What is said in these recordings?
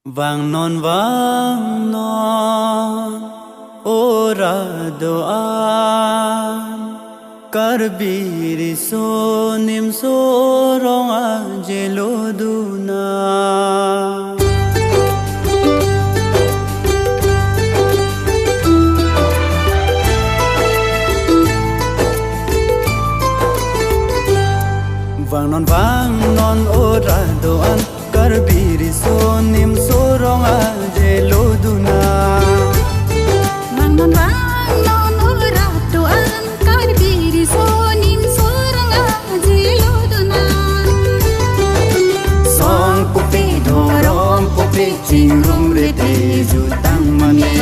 vang non ora doan karbiri so nim so ronga jeloduna vang non ora doan karbiri so nim so ronga jeloduna vang non ora doan karbiri so nim so ronga jeloduna song pupi dorom pupi chingrum rete jutang mane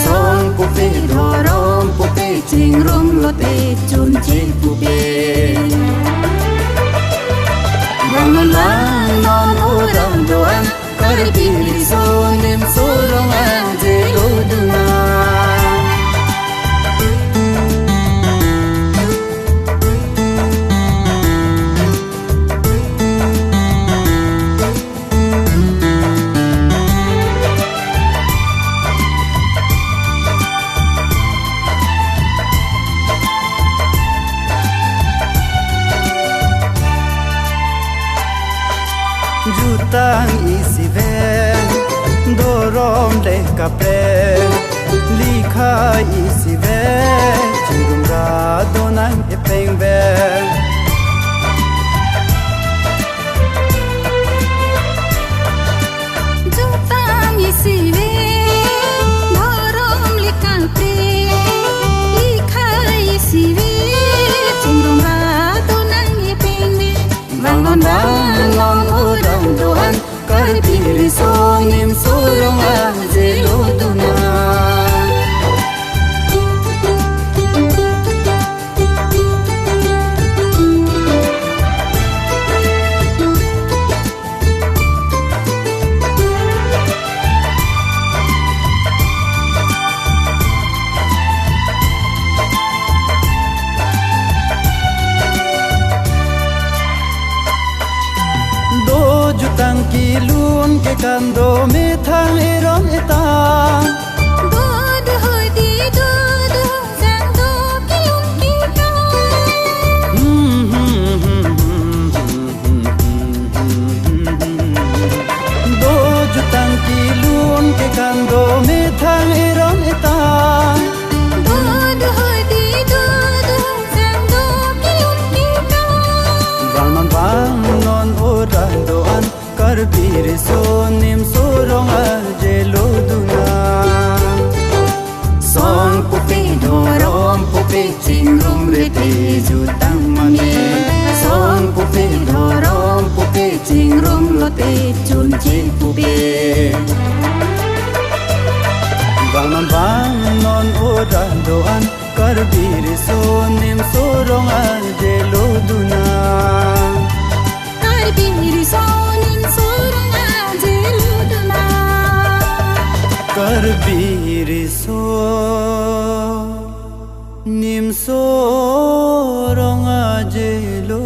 song pupi dorom pupi chingrum lote chunchi pupi vang non ora doan karbiri so nim so ronga jeloduna jutang isi ven dorom le kapre likha isi ve chingum ra donang epeng ve jutang isive dorom likante likha isive chingrum ra donang epengve vang non odang doan karbiri so nim so ronga jeloduna jutang kilun ke kando me thang eron eta do do hoi di do do sang do kilum ki ka do jutang kilun ke kando me thang eron eta do do hoi di do do sang do kilum ki ka vang non ora doan karbiri so nim so ronga jeloduna song pupi dorom pupi chingrum rete jutang mane song pupi dorom pupi chingrum lote chunchi pupi vang non ora doan karbiri so nim so ronga jeloduna karbiri so nim so ronga jeloduna karbiri so nim so ronga jelo